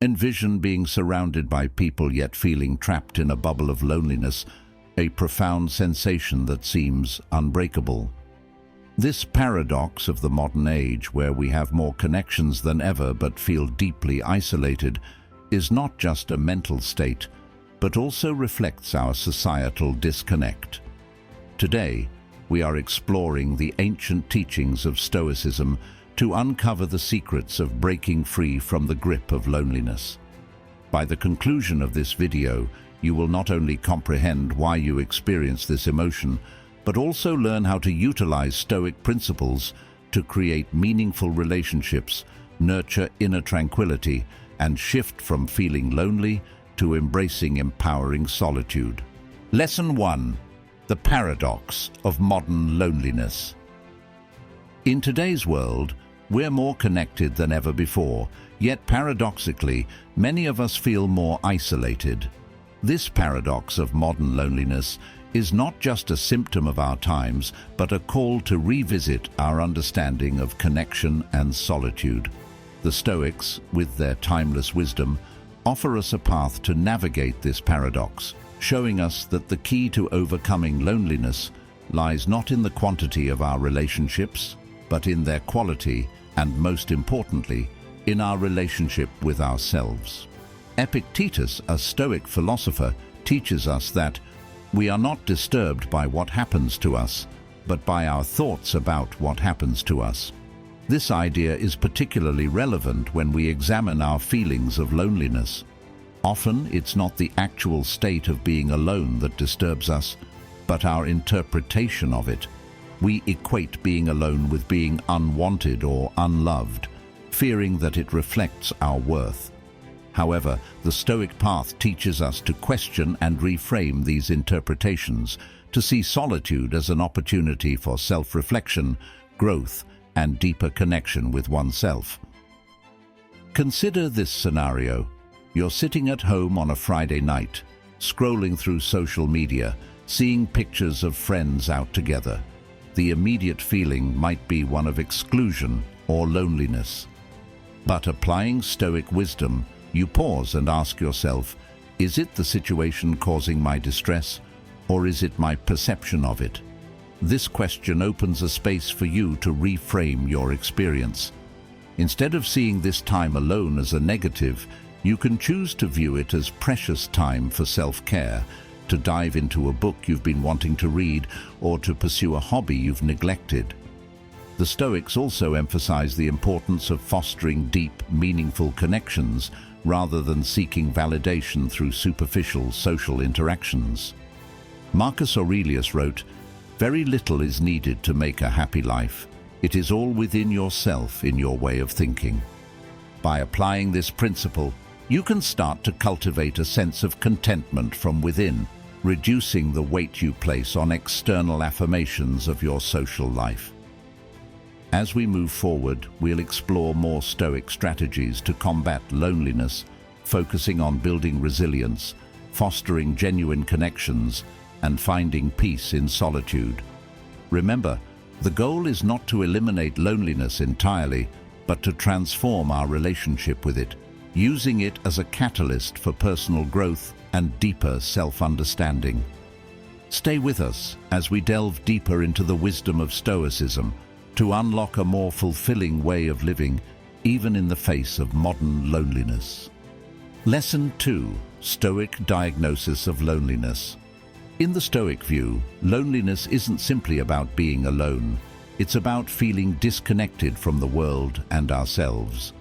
Envision being surrounded by people yet feeling trapped in a bubble of loneliness, a profound sensation that seems unbreakable. This paradox of the modern age, where we have more connections than ever but feel deeply isolated, is not just a mental state, but also reflects our societal disconnect. Today, we are exploring the ancient teachings of Stoicism to uncover the secrets of breaking free from the grip of loneliness. By the conclusion of this video, you will not only comprehend why you experience this emotion, but also learn how to utilize Stoic principles to create meaningful relationships, nurture inner tranquility, and shift from feeling lonely to embracing empowering solitude. Lesson 1. The paradox of modern loneliness. In today's world, we're more connected than ever before, yet paradoxically, many of us feel more isolated. This paradox of modern loneliness is not just a symptom of our times, but a call to revisit our understanding of connection and solitude. The Stoics, with their timeless wisdom, offer us a path to navigate this paradox, showing us that the key to overcoming loneliness lies not in the quantity of our relationships, but in their quality, and most importantly, in our relationship with ourselves. Epictetus, a Stoic philosopher, teaches us that we are not disturbed by what happens to us, but by our thoughts about what happens to us. This idea is particularly relevant when we examine our feelings of loneliness. Often, it's not the actual state of being alone that disturbs us, but our interpretation of it. We equate being alone with being unwanted or unloved, fearing that it reflects our worth. However, the Stoic path teaches us to question and reframe these interpretations, to see solitude as an opportunity for self-reflection, growth, and deeper connection with oneself. Consider this scenario. You're sitting at home on a Friday night, scrolling through social media, seeing pictures of friends out together. The immediate feeling might be one of exclusion or loneliness. But applying Stoic wisdom, you pause and ask yourself, is it the situation causing my distress, or is it my perception of it? This question opens a space for you to reframe your experience. Instead of seeing this time alone as a negative, you can choose to view it as precious time for self-care, to dive into a book you've been wanting to read, or to pursue a hobby you've neglected. The Stoics also emphasize the importance of fostering deep, meaningful connections rather than seeking validation through superficial social interactions. Marcus Aurelius wrote, "Very little is needed to make a happy life. It is all within yourself in your way of thinking." By applying this principle, you can start to cultivate a sense of contentment from within, reducing the weight you place on external affirmations of your social life. As we move forward, we'll explore more Stoic strategies to combat loneliness, focusing on building resilience, fostering genuine connections, and finding peace in solitude. Remember, the goal is not to eliminate loneliness entirely, but to transform our relationship with it, using it as a catalyst for personal growth and deeper self-understanding. Stay with us as we delve deeper into the wisdom of Stoicism, to unlock a more fulfilling way of living, even in the face of modern loneliness. Lesson 2. Stoic diagnosis of loneliness. In the Stoic view, loneliness isn't simply about being alone. It's about feeling disconnected from the world and ourselves.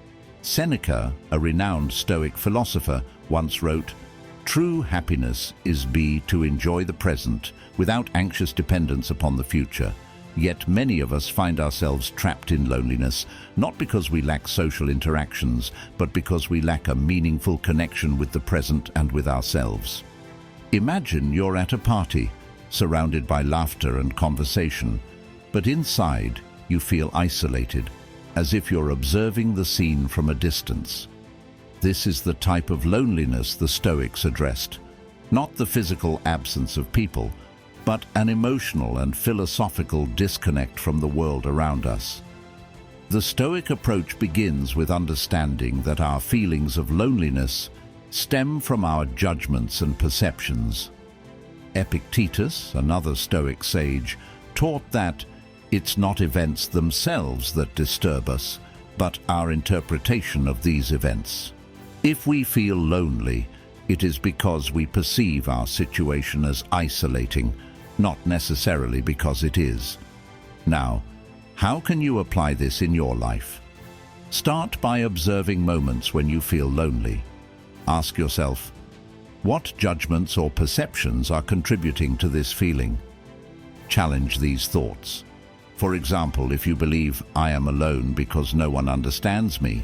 Seneca, a renowned Stoic philosopher, once wrote, "True happiness is to enjoy the present without anxious dependence upon the future." Yet many of us find ourselves trapped in loneliness, not because we lack social interactions, but because we lack a meaningful connection with the present and with ourselves. Imagine you're at a party, surrounded by laughter and conversation, but inside you feel isolated, as if you're observing the scene from a distance. This is the type of loneliness the Stoics addressed, not the physical absence of people, but an emotional and philosophical disconnect from the world around us. The Stoic approach begins with understanding that our feelings of loneliness stem from our judgments and perceptions. Epictetus, another Stoic sage, taught that it's not events themselves that disturb us, but our interpretation of these events. If we feel lonely, it is because we perceive our situation as isolating, not necessarily because it is. Now, how can you apply this in your life? Start by observing moments when you feel lonely. Ask yourself, what judgments or perceptions are contributing to this feeling? Challenge these thoughts. For example, if you believe, I am alone because no one understands me,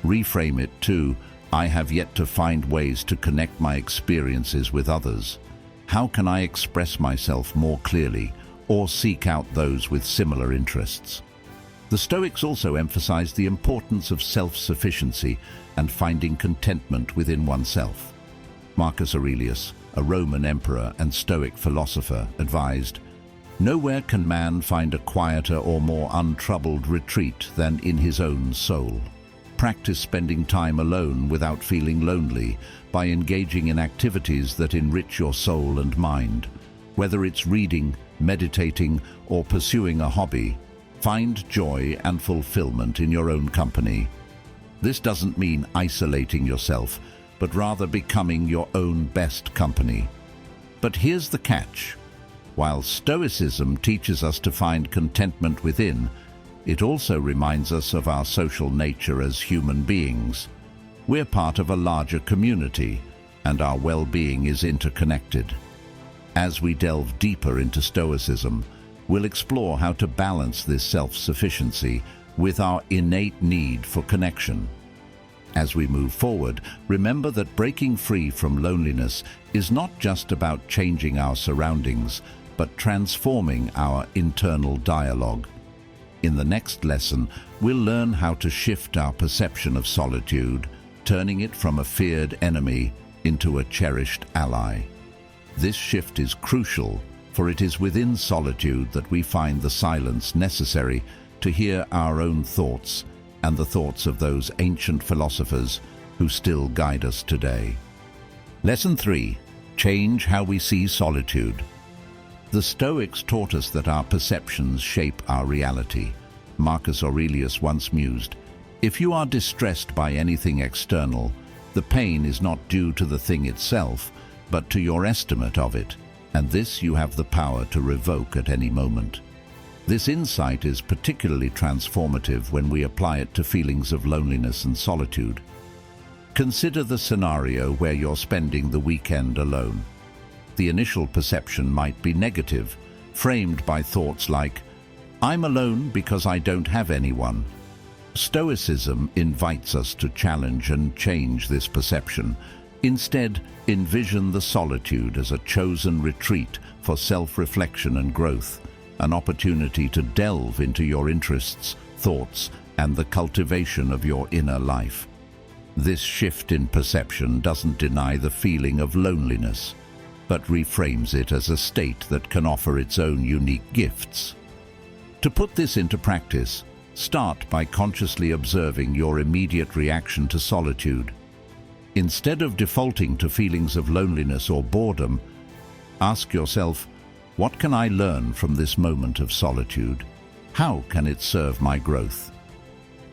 reframe it to, I have yet to find ways to connect my experiences with others. How can I express myself more clearly or seek out those with similar interests? The Stoics also emphasized the importance of self-sufficiency and finding contentment within oneself. Marcus Aurelius, a Roman emperor and Stoic philosopher, advised, nowhere can man find a quieter or more untroubled retreat than in his own soul. Practice spending time alone without feeling lonely by engaging in activities that enrich your soul and mind. Whether it's reading, meditating, or pursuing a hobby, find joy and fulfillment in your own company. This doesn't mean isolating yourself, but rather becoming your own best company. But here's the catch. While Stoicism teaches us to find contentment within, it also reminds us of our social nature as human beings. We're part of a larger community, and our well-being is interconnected. As we delve deeper into Stoicism, we'll explore how to balance this self-sufficiency with our innate need for connection. As we move forward, remember that breaking free from loneliness is not just about changing our surroundings, but transforming our internal dialogue. In the next lesson, we'll learn how to shift our perception of solitude, turning it from a feared enemy into a cherished ally. This shift is crucial, for it is within solitude that we find the silence necessary to hear our own thoughts and the thoughts of those ancient philosophers who still guide us today. Lesson 3. Change how we see solitude. The Stoics taught us that our perceptions shape our reality. Marcus Aurelius once mused, if you are distressed by anything external, the pain is not due to the thing itself, but to your estimate of it, and this you have the power to revoke at any moment. This insight is particularly transformative when we apply it to feelings of loneliness and solitude. Consider the scenario where you're spending the weekend alone. The initial perception might be negative, framed by thoughts like, I'm alone because I don't have anyone. Stoicism invites us to challenge and change this perception. Instead, envision the solitude as a chosen retreat for self-reflection and growth, an opportunity to delve into your interests, thoughts, and the cultivation of your inner life. This shift in perception doesn't deny the feeling of loneliness, but reframes it as a state that can offer its own unique gifts. To put this into practice, start by consciously observing your immediate reaction to solitude. Instead of defaulting to feelings of loneliness or boredom, ask yourself, what can I learn from this moment of solitude? How can it serve my growth?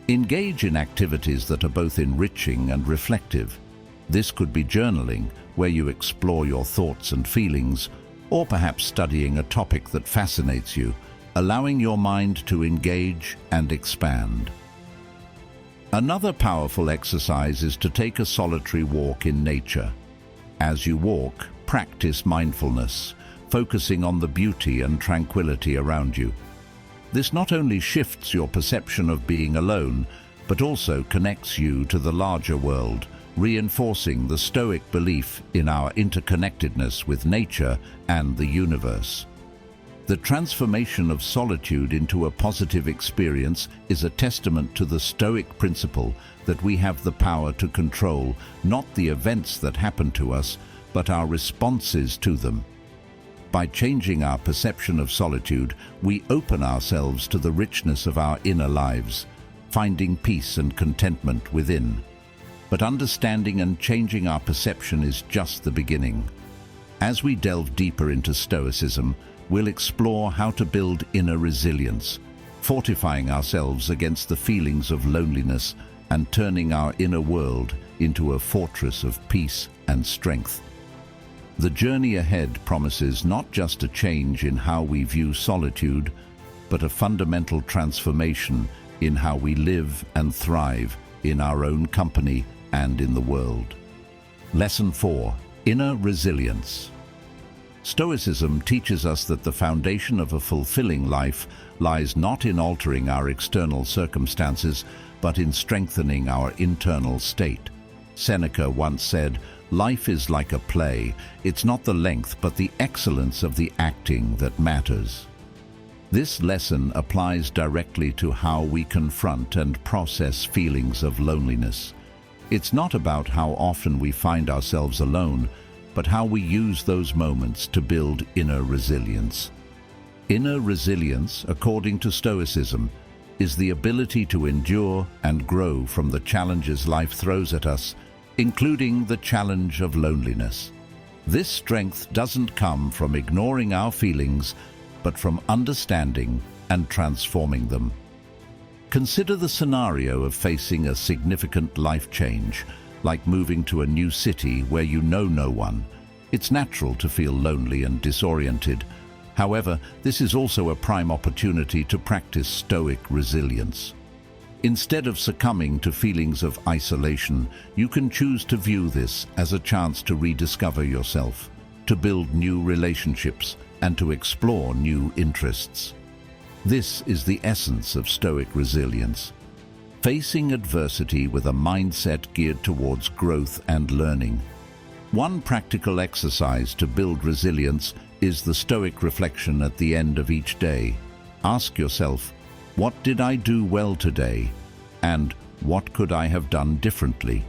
Engage in activities that are both enriching and reflective. This could be journaling, where you explore your thoughts and feelings, or perhaps studying a topic that fascinates you, allowing your mind to engage and expand. Another powerful exercise is to take a solitary walk in nature. As you walk, practice mindfulness, focusing on the beauty and tranquility around you. This not only shifts your perception of being alone, but also connects you to the larger world, reinforcing the Stoic belief in our interconnectedness with nature and the universe. The transformation of solitude into a positive experience is a testament to the Stoic principle that we have the power to control not the events that happen to us, but our responses to them. By changing our perception of solitude, we open ourselves to the richness of our inner lives, finding peace and contentment within. But understanding and changing our perception is just the beginning. As we delve deeper into Stoicism, we'll explore how to build inner resilience, fortifying ourselves against the feelings of loneliness and turning our inner world into a fortress of peace and strength. The journey ahead promises not just a change in how we view solitude, but a fundamental transformation in how we live and thrive in our own company and in the world. Lesson 4: Inner Resilience. Stoicism teaches us that the foundation of a fulfilling life lies not in altering our external circumstances, but in strengthening our internal state. Seneca once said, "Life is like a play. It's not the length, but the excellence of the acting that matters." This lesson applies directly to how we confront and process feelings of loneliness. It's not about how often we find ourselves alone, but how we use those moments to build inner resilience. Inner resilience, according to Stoicism, is the ability to endure and grow from the challenges life throws at us, including the challenge of loneliness. This strength doesn't come from ignoring our feelings, but from understanding and transforming them. Consider the scenario of facing a significant life change, like moving to a new city where you know no one. It's natural to feel lonely and disoriented. However, this is also a prime opportunity to practice Stoic resilience. Instead of succumbing to feelings of isolation, you can choose to view this as a chance to rediscover yourself, to build new relationships, and to explore new interests. This is the essence of Stoic resilience. Facing adversity with a mindset geared towards growth and learning. One practical exercise to build resilience is the Stoic reflection at the end of each day. Ask yourself, what did I do well today? And what could I have done differently?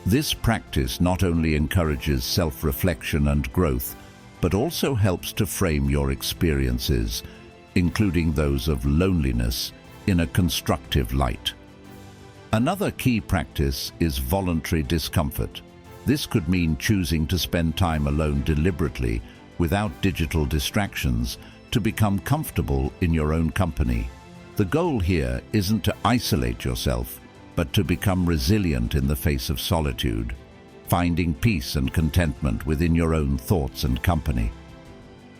This practice not only encourages self-reflection and growth, but also helps to frame your experiences, including those of loneliness, in a constructive light. Another key practice is voluntary discomfort. This could mean choosing to spend time alone deliberately, without digital distractions, to become comfortable in your own company. The goal here isn't to isolate yourself, but to become resilient in the face of solitude, finding peace and contentment within your own thoughts and company.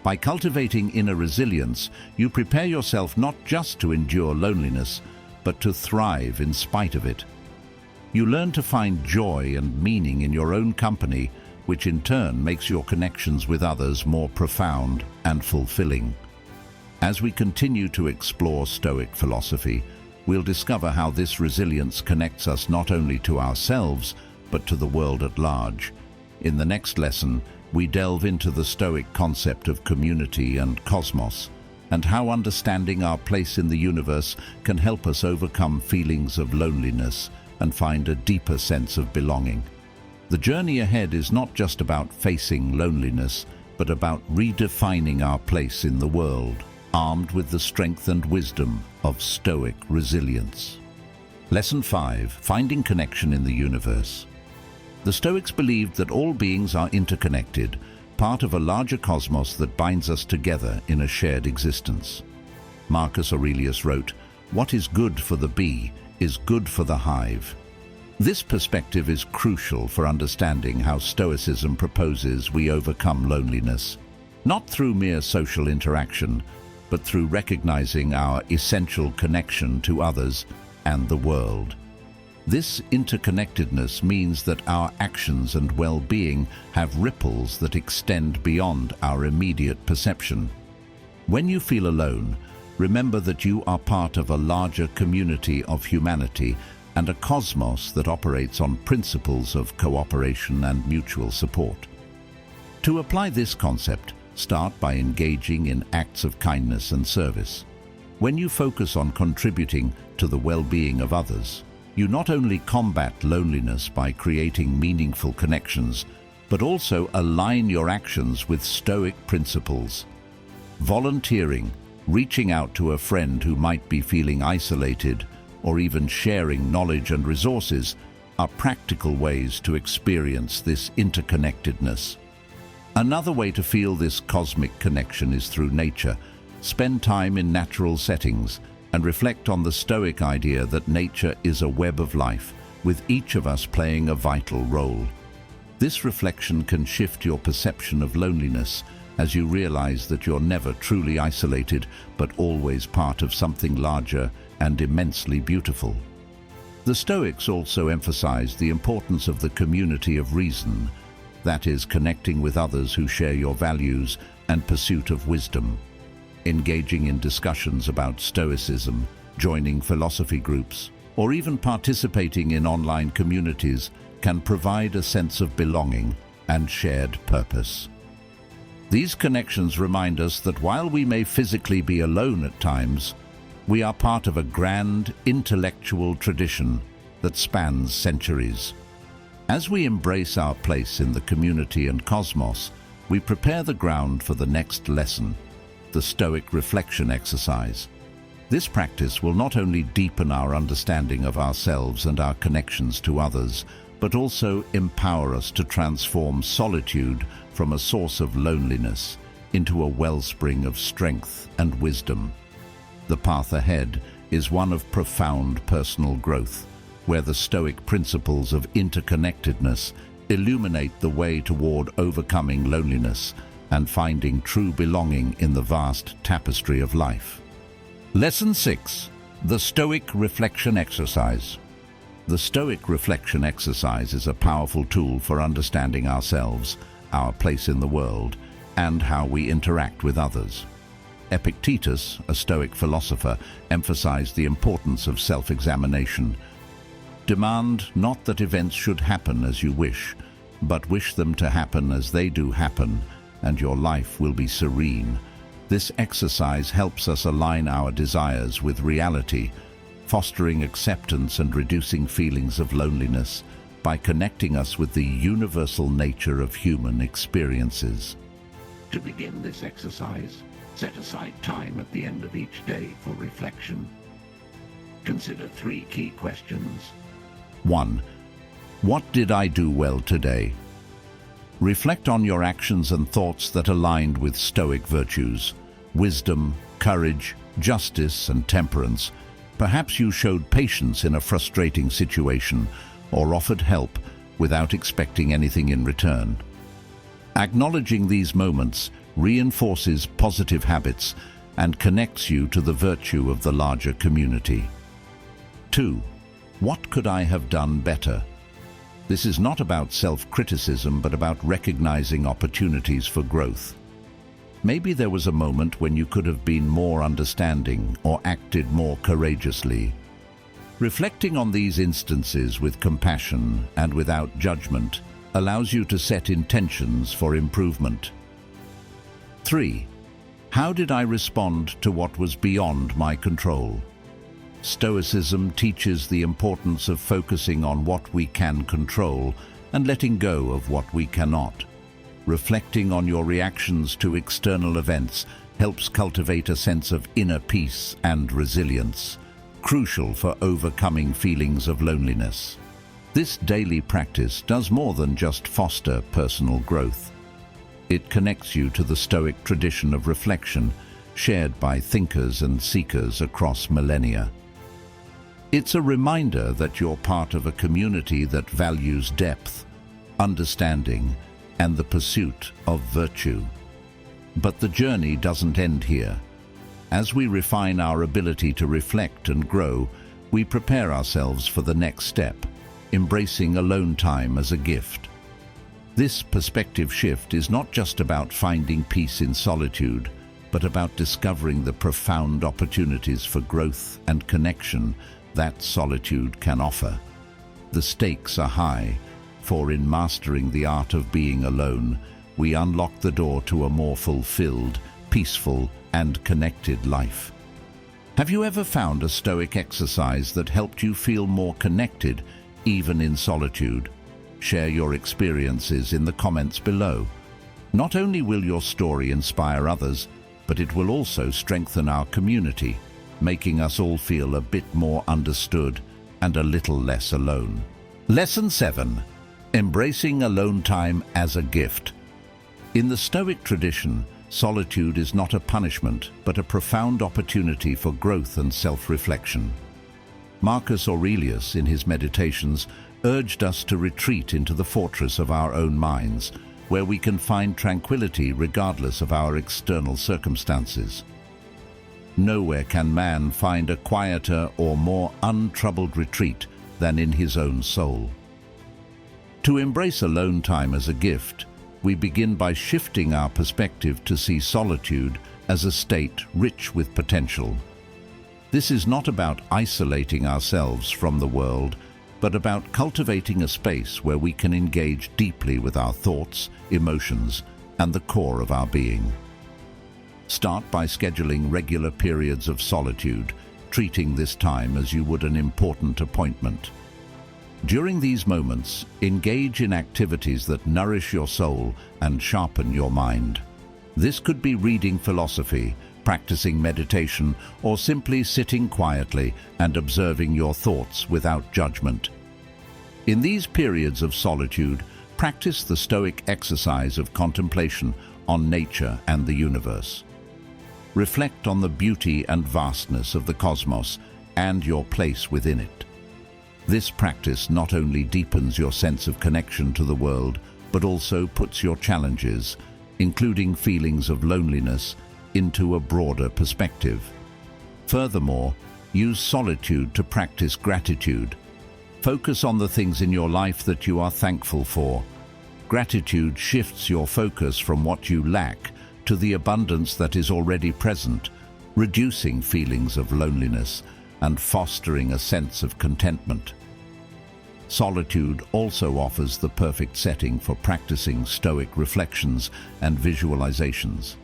By cultivating inner resilience, you prepare yourself not just to endure loneliness, but to thrive in spite of it. You learn to find joy and meaning in your own company, which in turn makes your connections with others more profound and fulfilling. As we continue to explore Stoic philosophy, we'll discover how this resilience connects us not only to ourselves, but to the world at large. In the next lesson, we delve into the Stoic concept of community and cosmos, and how understanding our place in the universe can help us overcome feelings of loneliness and find a deeper sense of belonging. The journey ahead is not just about facing loneliness, but about redefining our place in the world, armed with the strength and wisdom of Stoic resilience. Lesson 5: Finding connection in the universe. The Stoics believed that all beings are interconnected, part of a larger cosmos that binds us together in a shared existence. Marcus Aurelius wrote, "What is good for the bee is good for the hive." This perspective is crucial for understanding how Stoicism proposes we overcome loneliness, not through mere social interaction, but through recognizing our essential connection to others and the world. This interconnectedness means that our actions and well-being have ripples that extend beyond our immediate perception. When you feel alone, remember that you are part of a larger community of humanity and a cosmos that operates on principles of cooperation and mutual support. To apply this concept, start by engaging in acts of kindness and service. When you focus on contributing to the well-being of others, you not only combat loneliness by creating meaningful connections, but also align your actions with Stoic principles. Volunteering, reaching out to a friend who might be feeling isolated, or even sharing knowledge and resources are practical ways to experience this interconnectedness. Another way to feel this cosmic connection is through nature. Spend time in natural settings and reflect on the Stoic idea that nature is a web of life, with each of us playing a vital role. This reflection can shift your perception of loneliness as you realize that you're never truly isolated, but always part of something larger and immensely beautiful. The Stoics also emphasize the importance of the community of reason, that is, connecting with others who share your values and pursuit of wisdom. Engaging in discussions about Stoicism, joining philosophy groups, or even participating in online communities can provide a sense of belonging and shared purpose. These connections remind us that while we may physically be alone at times, we are part of a grand intellectual tradition that spans centuries. As we embrace our place in the community and cosmos, we prepare the ground for the next lesson, the Stoic reflection exercise. This practice will not only deepen our understanding of ourselves and our connections to others, but also empower us to transform solitude from a source of loneliness into a wellspring of strength and wisdom. The path ahead is one of profound personal growth, where the Stoic principles of interconnectedness illuminate the way toward overcoming loneliness and finding true belonging in the vast tapestry of life. Lesson 6. The Stoic Reflection Exercise. The Stoic reflection exercise is a powerful tool for understanding ourselves, our place in the world, and how we interact with others. Epictetus, a Stoic philosopher, emphasized the importance of self-examination. Demand not that events should happen as you wish, but wish them to happen as they do happen, and your life will be serene. This exercise helps us align our desires with reality, fostering acceptance and reducing feelings of loneliness by connecting us with the universal nature of human experiences. To begin this exercise, set aside time at the end of each day for reflection. Consider 3 key questions. 1. What did I do well today? Reflect on your actions and thoughts that aligned with Stoic virtues, wisdom, courage, justice, and temperance. Perhaps you showed patience in a frustrating situation or offered help without expecting anything in return. Acknowledging these moments reinforces positive habits and connects you to the virtue of the larger community. 2. What could I have done better? This is not about self-criticism, but about recognizing opportunities for growth. Maybe there was a moment when you could have been more understanding or acted more courageously. Reflecting on these instances with compassion and without judgment allows you to set intentions for improvement. 3. How did I respond to what was beyond my control? Stoicism teaches the importance of focusing on what we can control and letting go of what we cannot. Reflecting on your reactions to external events helps cultivate a sense of inner peace and resilience, crucial for overcoming feelings of loneliness. This daily practice does more than just foster personal growth. It connects you to the Stoic tradition of reflection, shared by thinkers and seekers across millennia. It's a reminder that you're part of a community that values depth, understanding, and the pursuit of virtue. But the journey doesn't end here. As we refine our ability to reflect and grow, we prepare ourselves for the next step, embracing alone time as a gift. This perspective shift is not just about finding peace in solitude, but about discovering the profound opportunities for growth and connection that solitude can offer. The stakes are high, for in mastering the art of being alone, we unlock the door to a more fulfilled, peaceful, and connected life. Have you ever found a Stoic exercise that helped you feel more connected, even in solitude? Share your experiences in the comments below. Not only will your story inspire others, but it will also strengthen our community. making us all feel a bit more understood and a little less alone. Lesson 7. Embracing alone time as a gift. In the Stoic tradition, solitude is not a punishment, but a profound opportunity for growth and self-reflection. Marcus Aurelius, in his Meditations, urged us to retreat into the fortress of our own minds, where we can find tranquility regardless of our external circumstances. Nowhere can man find a quieter or more untroubled retreat than in his own soul. To embrace alone time as a gift, we begin by shifting our perspective to see solitude as a state rich with potential. This is not about isolating ourselves from the world, but about cultivating a space where we can engage deeply with our thoughts, emotions, and the core of our being. Start by scheduling regular periods of solitude, treating this time as you would an important appointment. During these moments, engage in activities that nourish your soul and sharpen your mind. This could be reading philosophy, practicing meditation, or simply sitting quietly and observing your thoughts without judgment. In these periods of solitude, practice the Stoic exercise of contemplation on nature and the universe. Reflect on the beauty and vastness of the cosmos and your place within it. This practice not only deepens your sense of connection to the world, but also puts your challenges, including feelings of loneliness, into a broader perspective. Furthermore, use solitude to practice gratitude. Focus on the things in your life that you are thankful for. Gratitude shifts your focus from what you lack to the abundance that is already present, reducing feelings of loneliness and fostering a sense of contentment. Solitude also offers the perfect setting for practicing Stoic reflections and visualizations.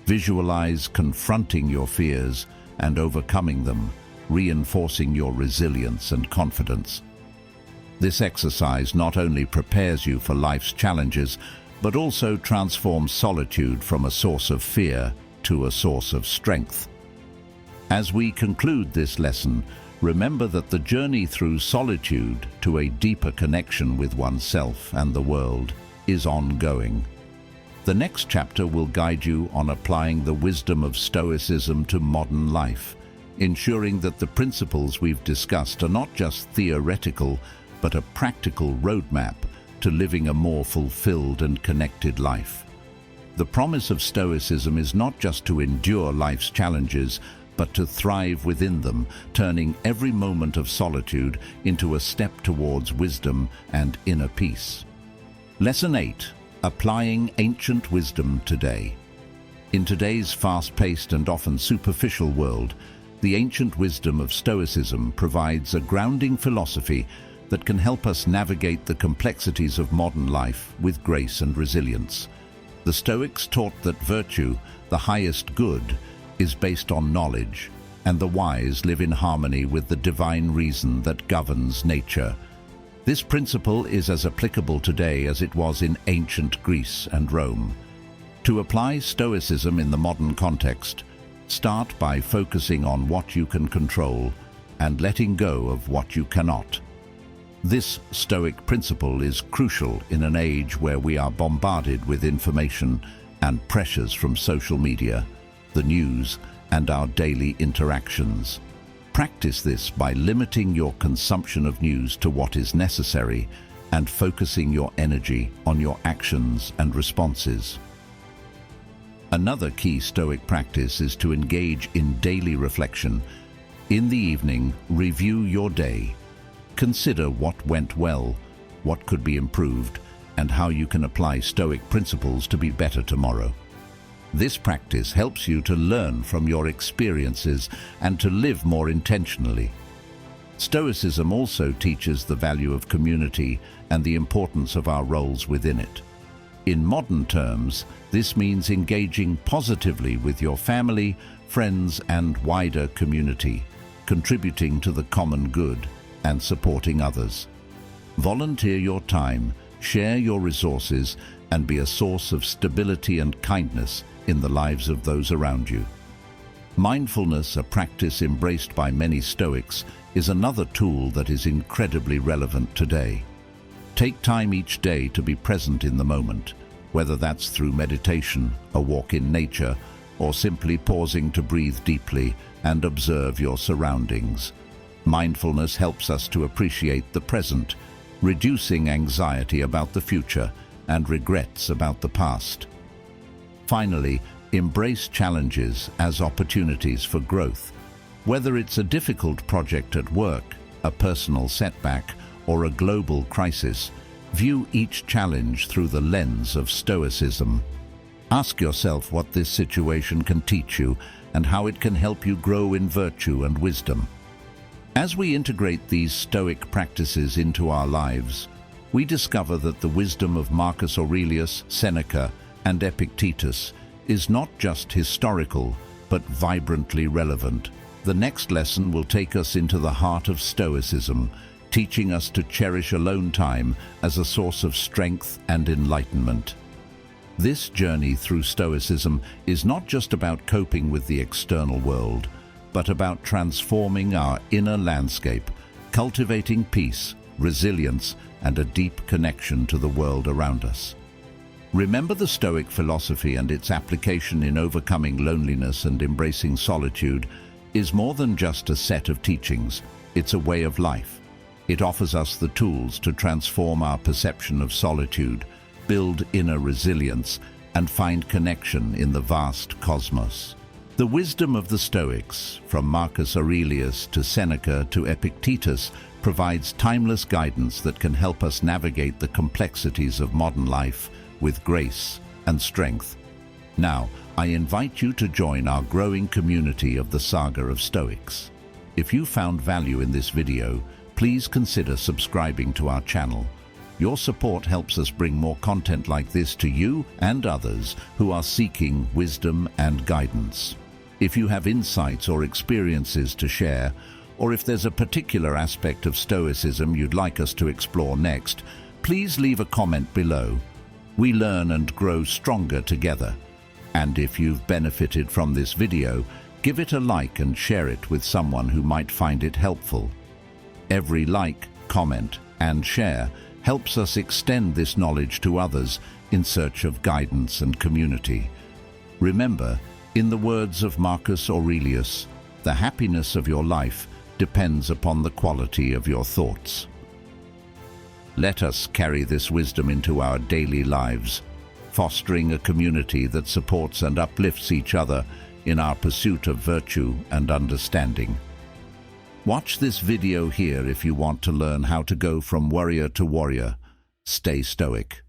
Visualize confronting your fears and overcoming them, reinforcing your resilience and confidence. This exercise not only prepares you for life's challenges, but also transforms solitude from a source of fear to a source of strength. As we conclude this lesson, remember that the journey through solitude to a deeper connection with oneself and the world is ongoing. The next chapter will guide you on applying the wisdom of Stoicism to modern life, ensuring that the principles we've discussed are not just theoretical, but a practical roadmap to living a more fulfilled and connected life. The promise of Stoicism is not just to endure life's challenges, but to thrive within them, turning every moment of solitude into a step towards wisdom and inner peace. Lesson 8. Applying ancient wisdom today. In today's fast-paced and often superficial world, the ancient wisdom of Stoicism provides a grounding philosophy that can help us navigate the complexities of modern life with grace and resilience. The Stoics taught that virtue, the highest good, is based on knowledge, and the wise live in harmony with the divine reason that governs nature. This principle is as applicable today as it was in ancient Greece and Rome. To apply Stoicism in the modern context, start by focusing on what you can control and letting go of what you cannot. This Stoic principle is crucial in an age where we are bombarded with information and pressures from social media, the news, and our daily interactions. Practice this by limiting your consumption of news to what is necessary and focusing your energy on your actions and responses. Another key Stoic practice is to engage in daily reflection. In the evening, review your day. Consider what went well, what could be improved, and how you can apply Stoic principles to be better tomorrow. This practice helps you to learn from your experiences and to live more intentionally. Stoicism also teaches the value of community and the importance of our roles within it. In modern terms, this means engaging positively with your family, friends, and wider community, contributing to the common good and supporting others. Volunteer your time, share your resources, and be a source of stability and kindness in the lives of those around you. Mindfulness, a practice embraced by many Stoics, is another tool that is incredibly relevant today. Take time each day to be present in the moment, whether that's through meditation, a walk in nature, or simply pausing to breathe deeply and observe your surroundings. Mindfulness helps us to appreciate the present, reducing anxiety about the future and regrets about the past. Finally, embrace challenges as opportunities for growth. Whether it's a difficult project at work, a personal setback, or a global crisis, view each challenge through the lens of Stoicism. Ask yourself what this situation can teach you and how it can help you grow in virtue and wisdom. As we integrate these Stoic practices into our lives, we discover that the wisdom of Marcus Aurelius, Seneca, and Epictetus is not just historical, but vibrantly relevant. The next lesson will take us into the heart of Stoicism, teaching us to cherish alone time as a source of strength and enlightenment. This journey through Stoicism is not just about coping with the external world, but about transforming our inner landscape, cultivating peace, resilience, and a deep connection to the world around us. Remember, the Stoic philosophy and its application in overcoming loneliness and embracing solitude is more than just a set of teachings. It's a way of life. It offers us the tools to transform our perception of solitude, build inner resilience, and find connection in the vast cosmos. The wisdom of the Stoics, from Marcus Aurelius to Seneca to Epictetus, provides timeless guidance that can help us navigate the complexities of modern life with grace and strength. Now, I invite you to join our growing community of the Saga of Stoics. If you found value in this video, please consider subscribing to our channel. Your support helps us bring more content like this to you and others who are seeking wisdom and guidance. If you have insights or experiences to share, or if there's a particular aspect of Stoicism you'd like us to explore next, please leave a comment below. We learn and grow stronger together. And if you've benefited from this video, give it a like and share it with someone who might find it helpful. Every like, comment, and share helps us extend this knowledge to others in search of guidance and community. Remember, in the words of Marcus Aurelius, the happiness of your life depends upon the quality of your thoughts. Let us carry this wisdom into our daily lives, fostering a community that supports and uplifts each other in our pursuit of virtue and understanding. Watch this video here if you want to learn how to go from warrior to warrior. Stay stoic.